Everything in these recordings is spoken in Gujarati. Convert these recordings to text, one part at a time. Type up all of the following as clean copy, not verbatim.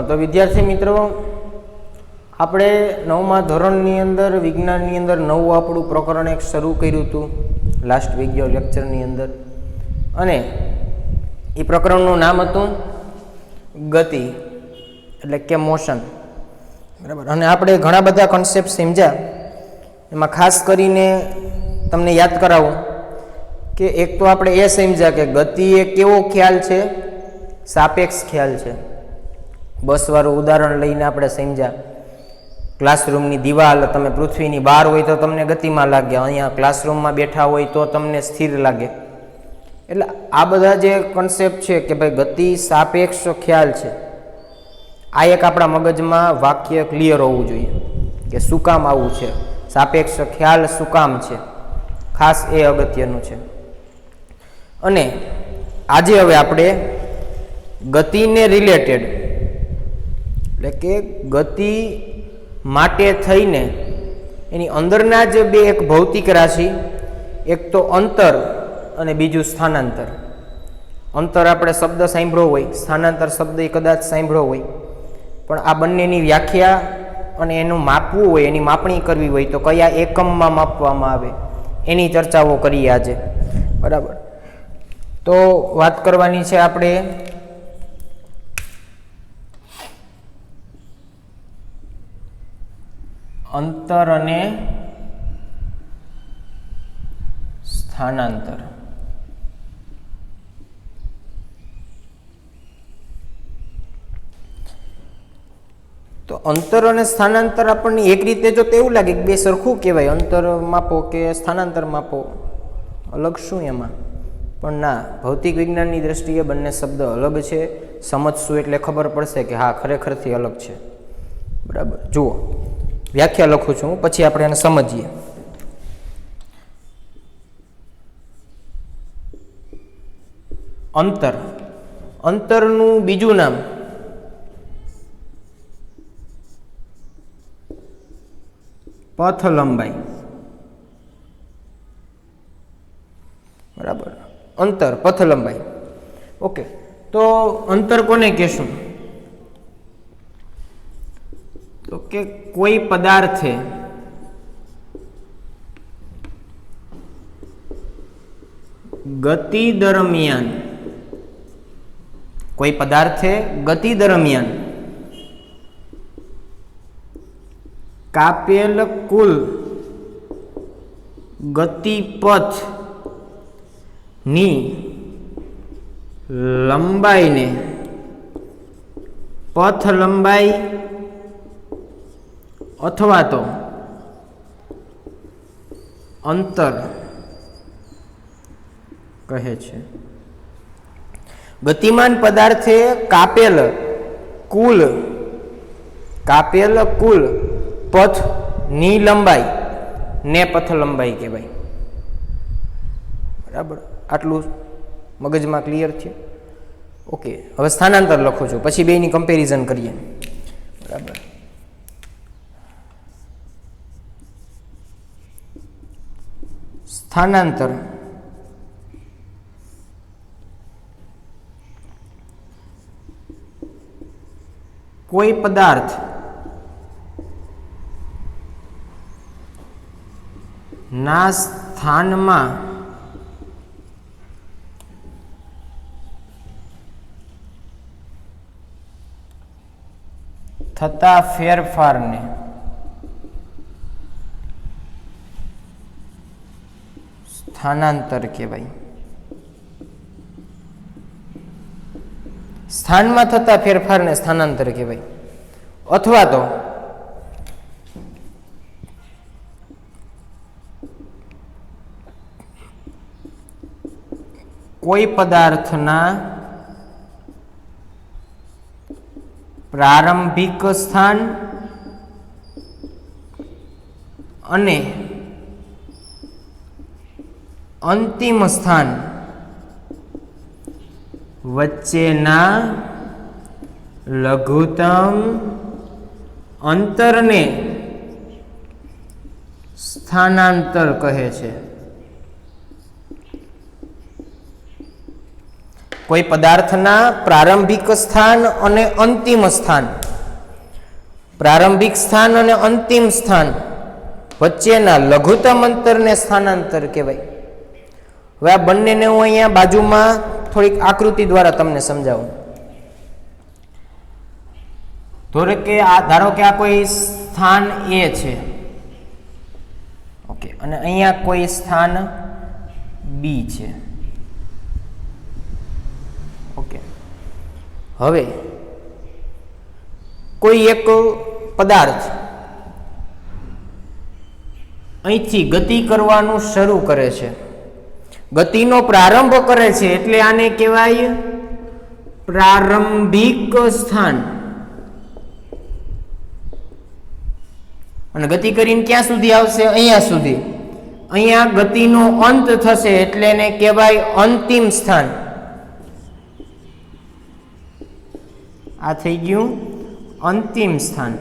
તો વિદ્યાર્થી મિત્રો, આપણે 9મા ધોરણની અંદર વિજ્ઞાનની અંદર નવું આપણું પ્રકરણ એક શરૂ કર્યું હતું લાસ્ટ વિડિયો લેક્ચરની અંદર, અને એ પ્રકરણનું નામ હતું ગતિ એટલે કે મોશન. બરાબર. અને આપણે ઘણા બધા કોન્સેપ્ટ સમજ્યા. એમાં ખાસ કરીને તમને યાદ કરાવું કે એક તો આપણે એ સમજ્યા કે ગતિ એ કેવો ખ્યાલ છે, સાપેક્ષ ખ્યાલ છે. બસવાળું ઉદાહરણ લઈને આપણે સમજ્યા. ક્લાસરૂમની દિવાલ તમે પૃથ્વીની બહાર હોય તો તમને ગતિમાં લાગે, અહીંયા ક્લાસરૂમમાં બેઠા હોય તો તમને સ્થિર લાગે. એટલે આ બધા જે કોન્સેપ્ટ છે કે ભાઈ ગતિ સાપેક્ષ ખ્યાલ છે, આ એક આપણા મગજમાં વાક્ય ક્લિયર હોવું જોઈએ કે શું કામ આવું છે, સાપેક્ષ ખ્યાલ શું કામ છે, ખાસ એ અગત્યનું છે. અને આજે હવે આપણે ગતિને રિલેટેડ એટલે કે ગતિ માટે થઈને એની અંદરના જ બે એક ભૌતિક રાશિ, એક તો અંતર અને બીજું સ્થાનાંતર. અંતર આપણે શબ્દ સાંભળ્યો હોય, સ્થાનાંતર શબ્દ એ કદાચ સાંભળ્યો હોય, પણ આ બંનેની વ્યાખ્યા અને એનું માપવું હોય, એની માપણી કરવી હોય તો કયા એકમમાં માપવામાં આવે એની ચર્ચાઓ કરીએ આજે. બરાબર. તો વાત કરવાની છે આપણે અંતર અને સ્થાનાંતર. તો અંતર અને સ્થાનાંતર આપણને એક રીતે જો એવું લાગે કે બે સરખું કહેવાય, અંતર માપો કે સ્થાનાંતર માપો, અલગ શું એમાં? પણ ના, ભૌતિક વિજ્ઞાનની દ્રષ્ટિએ બંને શબ્દ અલગ છે. સમજશું એટલે ખબર પડશે કે હા ખરેખરથી અલગ છે. બરાબર. જુઓ, વ્યાખ્યા લખું છું, પછી આપણે એને સમજીએ. અંતર, અંતરનું બીજું નામ પથ લંબાઈ. બરાબર. અંતર, પથ લંબાઈ. ઓકે. તો અંતર કોને કહેશું? તો કે કોઈ પદાર્થે ગતિ દરમિયાન, કોઈ પદાર્થે ગતિ દરમિયાન કાપેલ કુલ ગતિપથ ની લંબાઈને પથ લંબાઈ અથવા તો અંતર કહે છે. ગતિમાન પદાર્થે કાપેલ કુલ પથ ની લંબાઈ ને પથ લંબાઈ કહેવાય. બરાબર. આટલું મગજમાં ક્લિયર છે? ઓકે. હવે સ્થાનાંતર લખું છું, પછી બેની કમ્પેરિઝન કરીએ. બરાબર. સ્થાનાંતર કોઈ પદાર્થ ના સ્થાનમાં થતા ફેરફારને સ્થાનાંતર કહેવાય. સ્થાનમાં થતા ફેરફારને સ્થાનાંતર કહેવાય. અથવા તો કોઈ પદાર્થના પ્રારંભિક સ્થાન અને અંતિમ સ્થાન વચ્ચેના લઘુત્તમ અંતરને સ્થાનાંતર કહે છે. કોઈ પદાર્થના પ્રારંભિક સ્થાન અને અંતિમ સ્થાન, પ્રારંભિક સ્થાન અને અંતિમ સ્થાન વચ્ચેના લઘુત્તમ અંતરને સ્થાનાંતર કહેવાય. હવે આ બંનેને હું અહીંયા બાજુમાં થોડીક આકૃતિ દ્વારા તમને સમજાવું. ધારો કે આ કોઈ સ્થાન એ છે, ઓકે, અને અહીંયા કોઈ સ્થાન બી છે, ઓકે. હવે કોઈ એક પદાર્થ અહીંથી ગતિ કરવાનું શરૂ કરે છે, ગતિનો પ્રારંભ કરે છે, એટલે આને કહેવાય પ્રારંભિક સ્થાન. અને ગતિ કરીને ક્યાં સુધી આવશે? અહીંયા સુધી. અહીંયા ગતિનો અંત થશે એટલે એને કહેવાય અંતિમ સ્થાન. આ થઈ ગયું અંતિમ સ્થાન.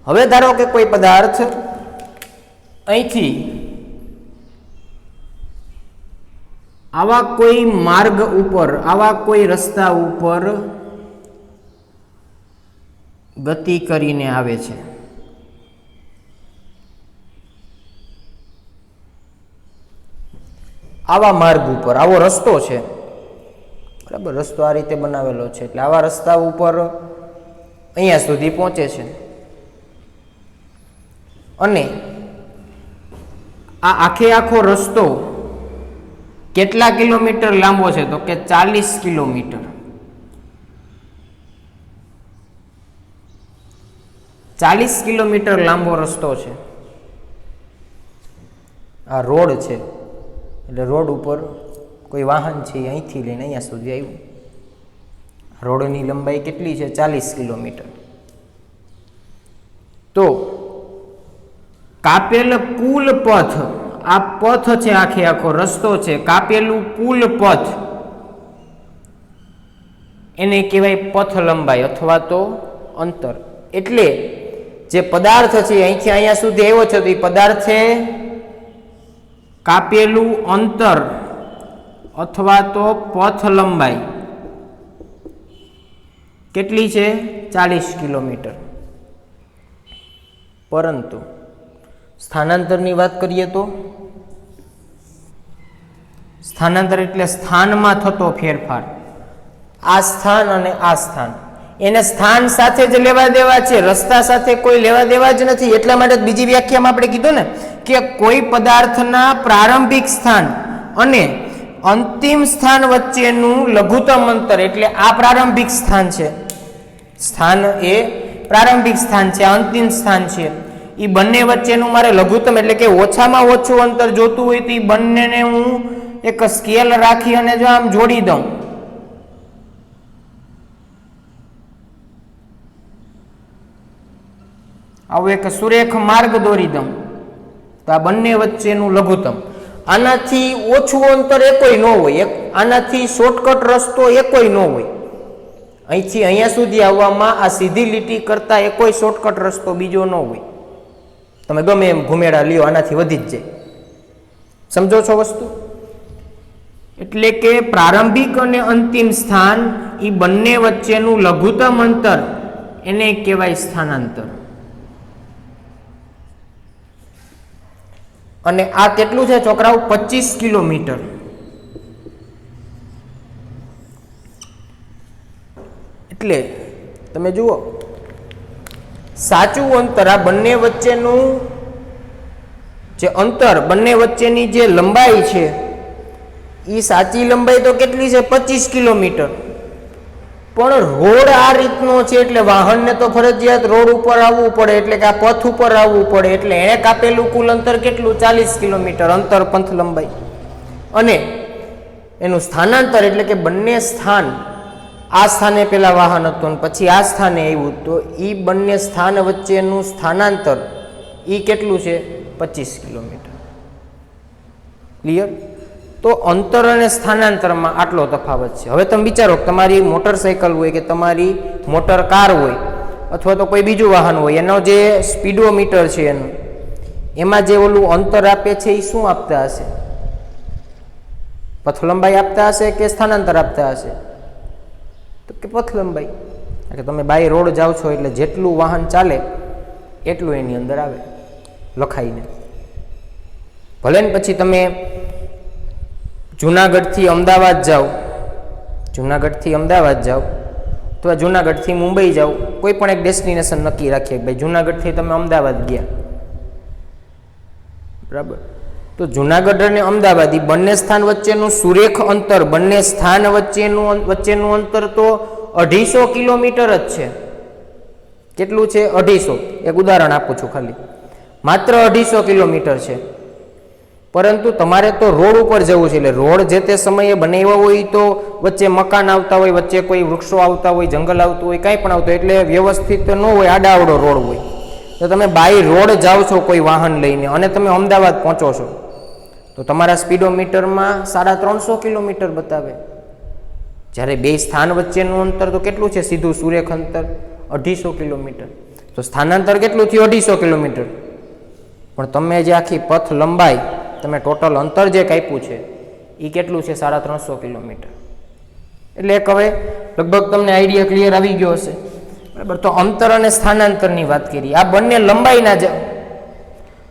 હવે ધારો કે કોઈ પદાર્થ અહીંથી આવા કોઈ માર્ગ ઉપર, આવા કોઈ રસ્તા ઉપર ગતિ કરીને આવે છે. આવા માર્ગ ઉપર, આવો રસ્તો છે, બરાબર, રસ્તો આ રીતે બનાવેલો છે, એટલે આવા રસ્તા ઉપર અહીંયા સુધી પહોંચે છે. અને આ આખો રસ્તો કેટલા કિલોમીટર લાંબો છે? તો કે 40 કિલોમીટર. 40 કિલોમીટર લાંબો રસ્તો છે. આ રોડ છે, એટલે રોડ ઉપર કોઈ વાહન છે અહીંથી લઈને અહીંયા સુધી આવ્યું. રોડની લંબાઈ કેટલી છે? 40 કિલોમીટર. તો કાપેલ કુલ પથ, આ પથ છે, આખો રસ્તો છે, કાપેલું કુલ પથ એને કહેવાય પથ લંબાઈ અથવા તો અંતર. એટલે જે પદાર્થ છે અહીંથી અહીંયા સુધી આવ્યો છે, તો એ પદાર્થે કાપેલું અંતર અથવા તો પથ લંબાઈ કેટલી છે? 40 કિલોમીટર. પરંતુ સ્થાનાંતરની વાત કરીએ તો સ્થાનાંતર એટલે સ્થાનમાં થતો ફેરફાર. આ સ્થાન અને આ સ્થાન, એને સ્થાન સાથે જ લેવા દેવા છે, રસ્તા સાથે કોઈ લેવા દેવા જ નથી. એટલા માટે બીજી વ્યાખ્યામાં આપણે કીધું ને કે કોઈ પદાર્થના પ્રારંભિક સ્થાન અને અંતિમ સ્થાન વચ્ચેનું લઘુત્તમ અંતર, એટલે આ પ્રારંભિક સ્થાન છે, સ્થાન એ પ્રારંભિક સ્થાન છે, અંતિમ સ્થાન છે, એ બંને વચ્ચેનું મારે લઘુત્તમ એટલે કે ઓછામાં ઓછું અંતર જોતું હોય તો એ બંનેને હું એક સ્કેલ રાખી અને જો આમ જોડી દઉં, આવો એક સુરેખ માર્ગ દોરી દઉં, તો આ બંને વચ્ચેનું લઘુત્તમ. આનાથી ઓછું અંતર એ કોઈ ન હોય, આનાથી શોર્ટકટ રસ્તો એ કોઈ ન હોય. અહીંથી અહીંયા સુધી આવવામાં આ સીધી લીટી કરતા એ કોઈ શોર્ટકટ રસ્તો બીજો ન હોય. તમે ગમે એમ ઘુમેડા લ્યો, આનાથી વધી જ જાય. સમજો છો વસ્તુ? એટલે કે પ્રારંભિક અને અંતિમ સ્થાન એ બંને વચ્ચેનું લઘુત્તમ અંતર એને કહેવાય સ્થાનાંતર. અને આ કેટલું છે છોકરાઓ? 25 કિલોમીટર. એટલે તમે જુઓ, સાચું અંતર આ બંને વચ્ચેનું જે અંતર, બંને વચ્ચેની જે લંબાઈ છે એ સાચી લંબાઈ તો કેટલી છે? 25 કિલોમીટર. પણ રોડ આ રીતનો છે એટલે વાહનને તો ફરજિયાત રોડ ઉપર આવવું પડે, એટલે કે આ પથ ઉપર આવવું પડે, એટલે એણે કાપેલું કુલ અંતર કેટલું? 40 કિલોમીટર અંતર પંથ લંબાઈ. અને એનું સ્થાનાંતર એટલે કે બંને સ્થાન, આ સ્થાને પેલા વાહન હતું અને પછી આ સ્થાને આવ્યું, તો એ બંને સ્થાન વચ્ચેનું સ્થાનાંતર એ કેટલું છે? 25 કિલોમીટર. ક્લિયર? તો અંતર અને સ્થાનાંતરમાં આટલો તફાવત છે. હવે તમે વિચારો, તમારી મોટરસાયકલ હોય કે તમારી મોટર કાર હોય અથવા તો કોઈ બીજું વાહન હોય, એનો જે સ્પીડોમીટર છે એનું, એમાં જે ઓલું અંતર આપે છે એ શું આપતા હશે? પથ લંબાઈ આપતા હશે કે સ્થાનાંતર આપતા હશે? તો કે પથ લંબાઈ. કે તમે બાય રોડ જાઓ છો એટલે જેટલું વાહન ચાલે એટલું એની અંદર આવે લખાઈને. ભલે ને પછી તમે જુનાગઢથી અમદાવાદ જાઓ, જુનાગઢથી અમદાવાદ જાઓ અથવા જુનાગઢથી મુંબઈ જાઓ, કોઈ પણ એક ડેસ્ટિનેશન નક્કી રાખીએ ભાઈ જુનાગઢથી તમે અમદાવાદ ગયા, બરાબર? તો જુનાગઢ અને અમદાવાદ એ બંને સ્થાન વચ્ચેનું સુરેખ અંતર, બંને સ્થાન વચ્ચેનું અંતર તો 250 કિલોમીટર જ છે. કેટલું છે? 250. એક ઉદાહરણ આપું છું ખાલી, માત્ર 250 કિલોમીટર છે. પરંતુ તમારે તો રોડ ઉપર જવું છે, એટલે રોડ જે તે સમયે બનાવ્યા હોય તો વચ્ચે મકાન આવતા હોય, વચ્ચે કોઈ વૃક્ષો આવતા હોય, જંગલ આવતું હોય, કાંઈ પણ આવતું હોય, એટલે વ્યવસ્થિત ન હોય, આડાવડો રોડ હોય. તો તમે બાય રોડ જાઓ છો કોઈ વાહન લઈને અને તમે અમદાવાદ પહોંચો છો તો તમારા સ્પીડોમીટરમાં 350 કિલોમીટર બતાવે. જ્યારે બે સ્થાન વચ્ચેનું અંતર તો કેટલું છે? સીધું સુરેખ અંતર 250 કિલોમીટર. તો સ્થાનાંતર કેટલું થયું? 250 કિલોમીટર. પણ તમે જે આખી પથ લંબાઈ, તમે ટોટલ અંતર જે કાપ્યું છે એ કેટલું છે? 350 કિલોમીટર. એટલે એક હવે લગભગ તમને આઈડિયા ક્લિયર આવી ગયો હશે, બરાબર? તો અંતર અને સ્થાનાંતરની વાત કરી. આ બંને લંબાઈના જ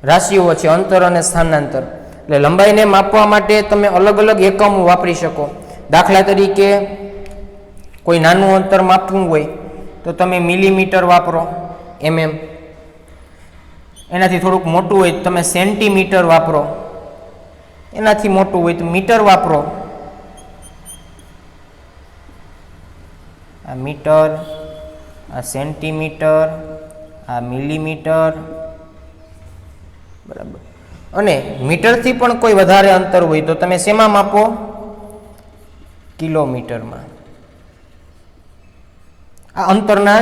રાશિઓ છે, અંતર અને સ્થાનાંતર. એટલે લંબાઈને માપવા માટે તમે અલગ અલગ એકમો વાપરી શકો. દાખલા તરીકે કોઈ નાનું અંતર માપવું હોય તો તમે મિલીમીટર વાપરો, mm. એનાથી થોડુંક મોટું હોય તો તમે સેન્ટીમીટર વાપરો, એનાથી મોટું હોય તો મીટર વાપરો. આ મીટર, આ સેન્ટીમીટર, આ મિલીમીટર, બરાબર? અને મીટરથી પણ કોઈ વધારે અંતર હોય તો તમે શેમાં માપો? કિલોમીટરમાં. આ અંતરના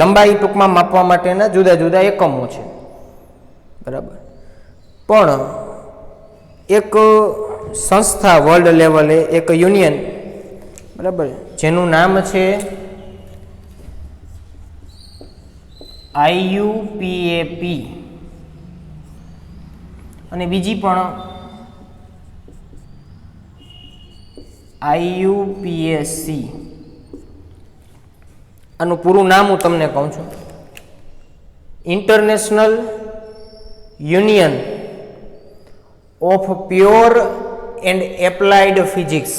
લંબાઈ ટૂંકમાં માપવા માટેના જુદા જુદા એકમો છે, બરાબર? પણ એક સંસ્થા વર્લ્ડ લેવલે, એક યુનિયન, બરાબર, જેનું નામ છે IUPAP, અને બીજી પણ IUPAC. આનું પૂરું નામ હું તમને કહું છું, international union of pure and applied physics.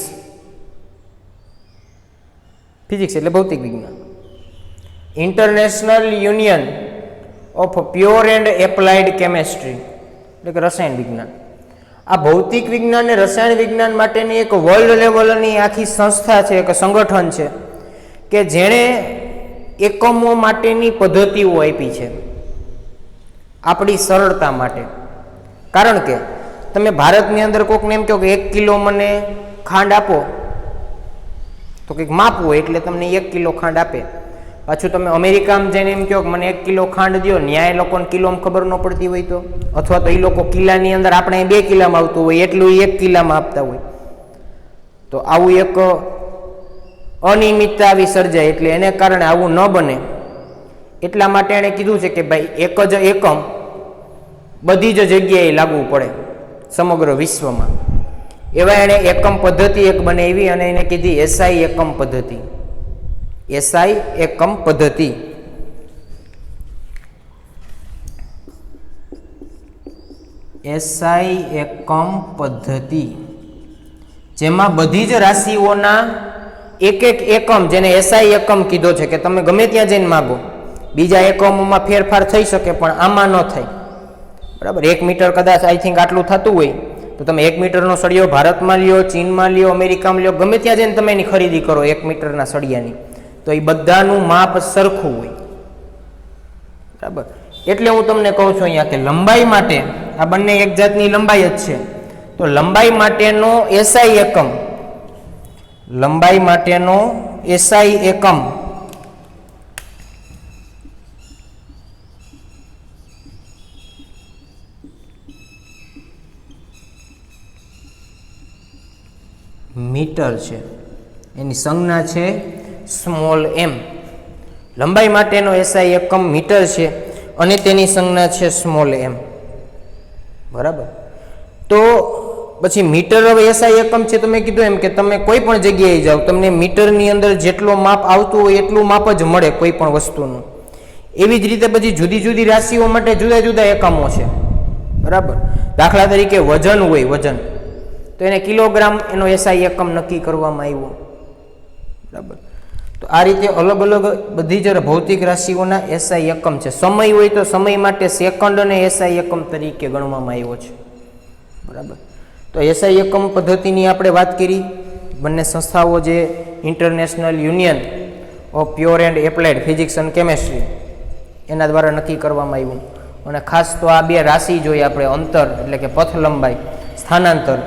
Physics એટલે ભૌતિક વિજ્ઞાન. International union of pure and applied chemistry એટલે કે રસાયણ વિજ્ઞાન. આ ભૌતિક વિજ્ઞાન અને રસાયણ વિજ્ઞાન માટેની એક વર્લ્ડ લેવલની આખી સંસ્થા છે, એક સંગઠન છે કે જેણે એકમો માટેની પદ્ધતિઓ આપી છે આપણી સરળતા માટે. કારણ કે તમે ભારતની અંદર કોઈકને એમ કહો કે 1 કિલો મને ખાંડ આપો, તો કંઈક માપવું હોય એટલે તમને 1 કિલો ખાંડ આપે. પાછું તમે અમેરિકામાં જઈને એમ કહો કે મને 1 કિલો ખાંડ દો, ન્યાય લોકોને કિલોમાં ખબર ન પડતી હોય તો, અથવા તો એ લોકો કિલ્લાની અંદર આપણે 2 કિલામાં આવતું હોય એટલું 1 કિલામાં આપતા હોય. તો આવું એક અનિયમિતતા આવી સર્જાય, એટલે એને કારણે આવું ન બને એટલા માટે એણે કીધું છે કે ભાઈ એક જ એકમ બધી જ જગ્યાએ લાગવું પડે સમગ્ર વિશ્વમાં. એવા એણે એકમ પદ્ધતિ એક બનાવી અને એને કીધી SI એકમ પદ્ધતિ. SI એકમ પદ્ધતિ. SI એકમ પદ્ધતિ જેમાં બધી જ રાશિઓના એક એક એકમ, જેને SI એકમ કીધો છે કે તમે ગમે ત્યાં જઈને માગો, બીજા એકમોમાં ફેરફાર થઈ શકે પણ આમાં ન થાય, બરાબર? 1 મીટર કદાચ આઈ થિંક આટલું થતું હોય તો તમે 1 મીટરનો સળિયો ભારતમાં લ્યો, ચીનમાં લ્યો, અમેરિકામાં લ્યો, ગમે ત્યાં જઈને તમે એની ખરીદી કરો 1 મીટરના સળિયાની, તો એ બધાનું માપ સરખું હોય, બરાબર? એટલે હું તમને કહું છું અહીંયા કે લંબાઈ માટે આ બંને એક જાતની લંબાઈ જ છે. તો લંબાઈ માટેનો SI એકમ, લંબાઈ માટેનો SI એકમ મીટર છે. એની સંજ્ઞા છે સ્મોલ m. લંબાઈ માટેનો SI એકમ મીટર છે અને તેની સંજ્ઞા છે સ્મોલ m, બરાબર? તો પછી મીટર હવે એસઆઈ એકમ છે, તમે કીધું એમ કે તમે કોઈ પણ જગ્યાએ જાઓ તમને મીટરની અંદર જેટલો માપ આવતું હોય એટલું માપ જ મળે કોઈ પણ વસ્તુનું. એવી જ રીતે પછી જુદી જુદી રાશિઓ માટે જુદા જુદા એકમો છે, બરાબર. દાખલા તરીકે વજન હોય, વજન તો એને કિલોગ્રામ એનો એસઆઈ એકમ નક્કી કરવામાં આવ્યો, બરાબર. તો આ રીતે અલગ અલગ બધી જ ભૌતિક રાશિઓના એસઆઈ એકમ છે. સમય હોય તો સમય માટે સેકન્ડ અને એસઆઈ એકમ તરીકે ગણવામાં આવ્યો છે, બરાબર. તો એસઆઈ એકમ પદ્ધતિની આપણે વાત કરી. બંને સંસ્થાઓ જે international union of pure and applied physics and chemistry એના દ્વારા નક્કી કરવામાં આવ્યું. અને ખાસ તો આ બે રાશિ જોઈ આપણે, અંતર એટલે કે પથ લંબાઈ, સ્થાનાંતર,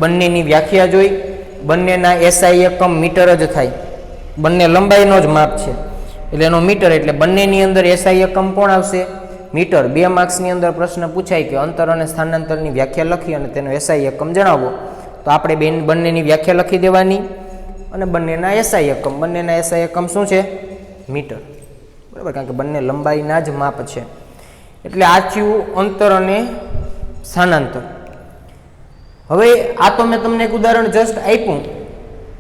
બંનેની વ્યાખ્યા જોઈ. બંનેના એસઆઈ એકમ મીટર જ થાય, બંને લંબાઈનો જ માપ છે એટલે એનો મીટર. એટલે બંનેની અંદર એસઆઈ એકમ કોણ આવશે? મીટર. 2 માર્ક્સની અંદર પ્રશ્ન પૂછાય કે અંતર અને સ્થાનાંતરની વ્યાખ્યા લખી અને તેનો એસઆઈ એકમ જણાવો. તો આપણે બંનેની વ્યાખ્યા લખી દેવાની અને બંનેના એસઆઈ એકમ. બંનેના એસઆઈ એકમ શું છે? મીટર, બરાબર. કારણ કે બંને લંબાઈના જ માપ છે. એટલે આ થયું અંતર અને સ્થાનાંતર. હવે આ તો મેં તમને એક ઉદાહરણ જસ્ટ આપ્યું,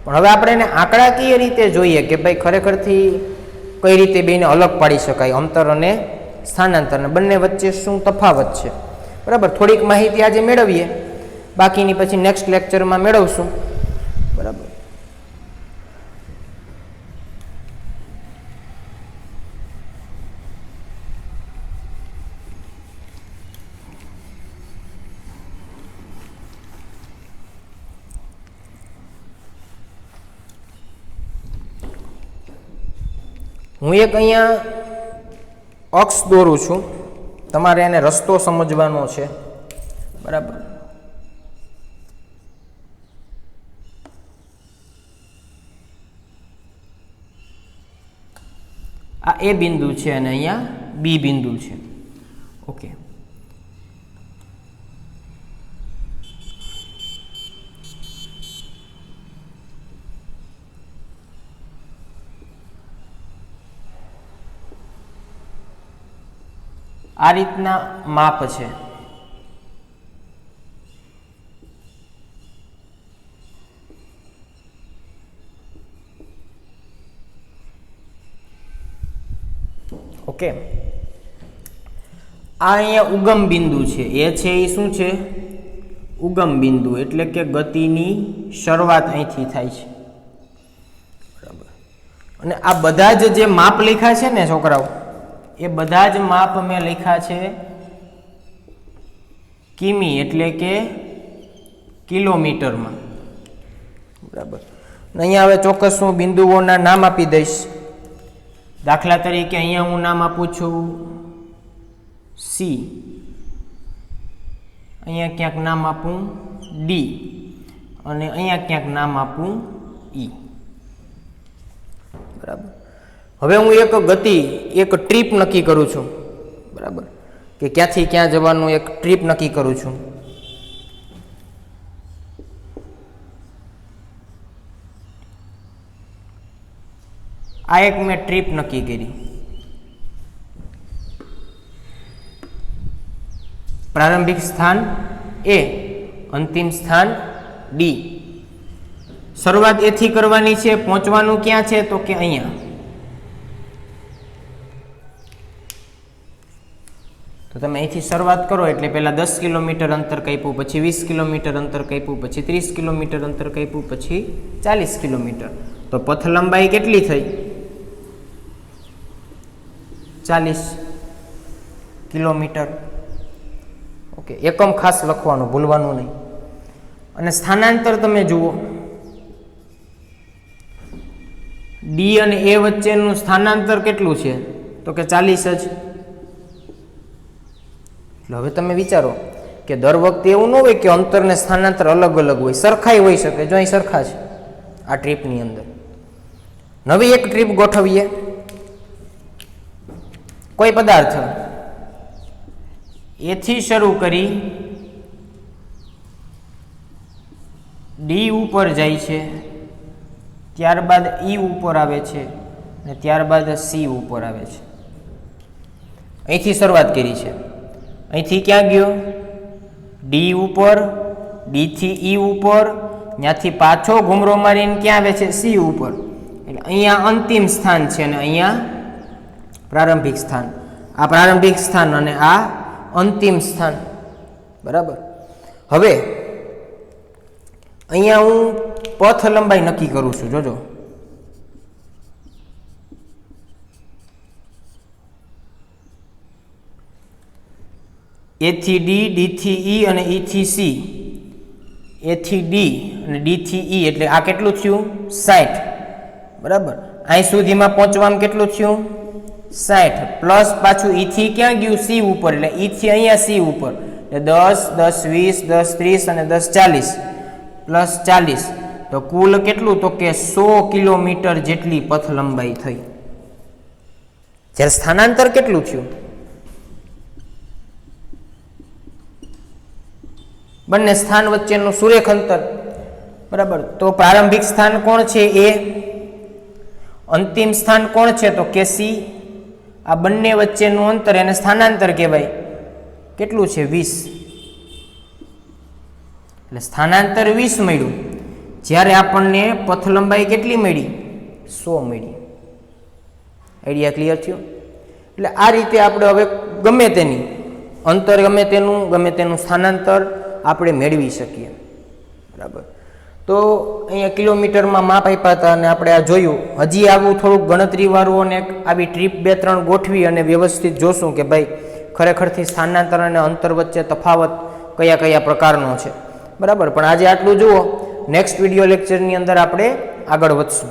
પણ હવે આપણે એને આંકડાકીય રીતે જોઈએ કે ભાઈ ખરેખરથી કઈ રીતે બેને અલગ પાડી શકાય, અંતર અને સ્થાનાંતર, અને બંને વચ્ચે શું તફાવત છે, બરાબર. થોડીક માહિતી આજે મેળવીએ, બાકીની પછી નેક્સ્ટ લેક્ચરમાં મેળવશું, બરાબર. હું એક અહીંયા અક્ષ દોરું છું, તમારે એને રસ્તો સમજવાનો છે, બરાબર. આ એ બિંદુ છે અને અહીંયા બી બિંદુ છે, ઓકે. આ રીતના માપ છે. ઓકે. આ અહીંયા ઉગમ બિંદુ છે, એ છે એ શું છે? ઉગમ બિંદુ, એટલે કે ગતિની શરૂઆત અહીંથી થાય છે, બરાબર. અને આ બધા જ જે માપ લખ્યા છે ને છોકરાઓ, એ બધા જ માપ મેં લખ્યા છે કિમી એટલે કે કિલોમીટરમાં, બરાબર. અહીંયા હવે ચોક્કસ હું બિંદુઓના નામ આપી દઈશ. દાખલા તરીકે અહીંયા હું નામ આપું છું સી, અહીંયા ક્યાંક નામ આપું ડી અને અહીંયા ક્યાંક નામ આપું ઈ, બરાબર. હવે હું એક ગતિ, એક ટ્રીપ નક્કી કરું છું, બરાબર, કે ક્યાંથી ક્યાં જવાનું એક ટ્રીપ નક્કી કરું છું. આ એક મેં ટ્રીપ નક્કી કરી. પ્રારંભિક સ્થાન એ, અંતિમ સ્થાન ડી. શરૂઆત એથી કરવાની છે, પહોંચવાનું ક્યાં છે? તો કે અહીંયા. તો તમે અહીંથી શરૂઆત કરો એટલે પહેલાં 10 કિલોમીટર અંતર કાપ્યું, પછી 20 કિલોમીટર અંતર કાપ્યું, પછી 30 કિલોમીટર અંતર કાપ્યું, પછી 40 કિલોમીટર. તો પથ લંબાઈ કેટલી થઈ? 40 કિલોમીટર. ઓકે, એકમ ખાસ લખવાનું, ભૂલવાનું નહીં. અને સ્થાનાંતર તમે જુઓ, ડી અને એ વચ્ચેનું સ્થાનાંતર કેટલું છે? તો કે 40 જ. હવે તમે વિચારો કે દર વખતે એવું ન હોય કે અંતર ને સ્થાનાંતર અલગ અલગ હોય, સરખાઈ હોઈ શકે. જો અહીં સરખા છે આ ટ્રીપની અંદર. નવી એક ટ્રીપ ગોઠવીએ. કોઈ પદાર્થ એથી શરૂ કરી ડી ઉપર જાય છે, ત્યારબાદ ઈ ઉપર આવે છે અને ત્યારબાદ સી ઉપર આવે છે. અહીંથી શરૂઆત કરી છે. અહીંથી ક્યાં ગયો? ડી ઉપર, ડી થી ઈ ઉપર, ત્યાંથી પાછો ઘૂમરો મારીને ક્યાં આવે છે? સી ઉપર. એટલે અહીંયા અંતિમ સ્થાન છે અને અહીંયા પ્રારંભિક સ્થાન. આ પ્રારંભિક સ્થાન અને આ અંતિમ સ્થાન. બરાબર. હવે અહીંયા હું પથ લંબાઈ નક્કી કરું છું. જોજો, એ થી ડી, ડી થી ઈ અને ઈ થી સી. એ થી ડી અને ડી થી ઈ એટલે આ કેટલું થયું? 60. બરાબર. અહીં સુધીમાં પહોંચવામાં કેટલું થયું? 60 પ્લસ પાછું ઈ થી ક્યાં ગયું? સી ઉપર. એટલે ઈ થી અહીંયા સી ઉપર એટલે 10, 10, 20, 10, 30 અને 10, 40 પ્લસ 40 તો કુલ કેટલું? તો કે 100 કિલોમીટર જેટલી પથ લંબાઈ થઈ. જ્યારે સ્થાનાંતર કેટલું થયું? બંને સ્થાન વચ્ચેનું સુરેખ અંતર. બરાબર. તો પ્રારંભિક સ્થાન કોણ છે? એ. અંતિમ સ્થાન કોણ છે? તો કે સી. આ બંને વચ્ચેનું અંતર એને સ્થાનાંતર કહેવાય. કેટલું છે? 20. એટલે સ્થાનાંતર 20 મળ્યું. જ્યારે આપણને પથ લંબાઈ કેટલી મળી? 100 મળી. આઈડિયા ક્લિયર થયો? એટલે આ રીતે આપણે હવે ગમે તેની અંતર ગમે તેનું સ્થાનાંતર આપણે મેળવી શકીએ. બરાબર. તો અહીંયા કિલોમીટરમાં માપ આપ્યા હતા અને આપણે આ જોયું. હજી આવું થોડુંક ગણતરીવાળું અને આવી ટ્રીપ 2-3 ગોઠવી અને વ્યવસ્થિત જોશું કે ભાઈ ખરેખરથી સ્થાનાંતર અને અંતર વચ્ચે તફાવત કયા કયા પ્રકારનો છે. બરાબર. પણ આજે આટલું જુઓ. નેક્સ્ટ વિડીયો લેક્ચરની અંદર આપણે આગળ વધશું.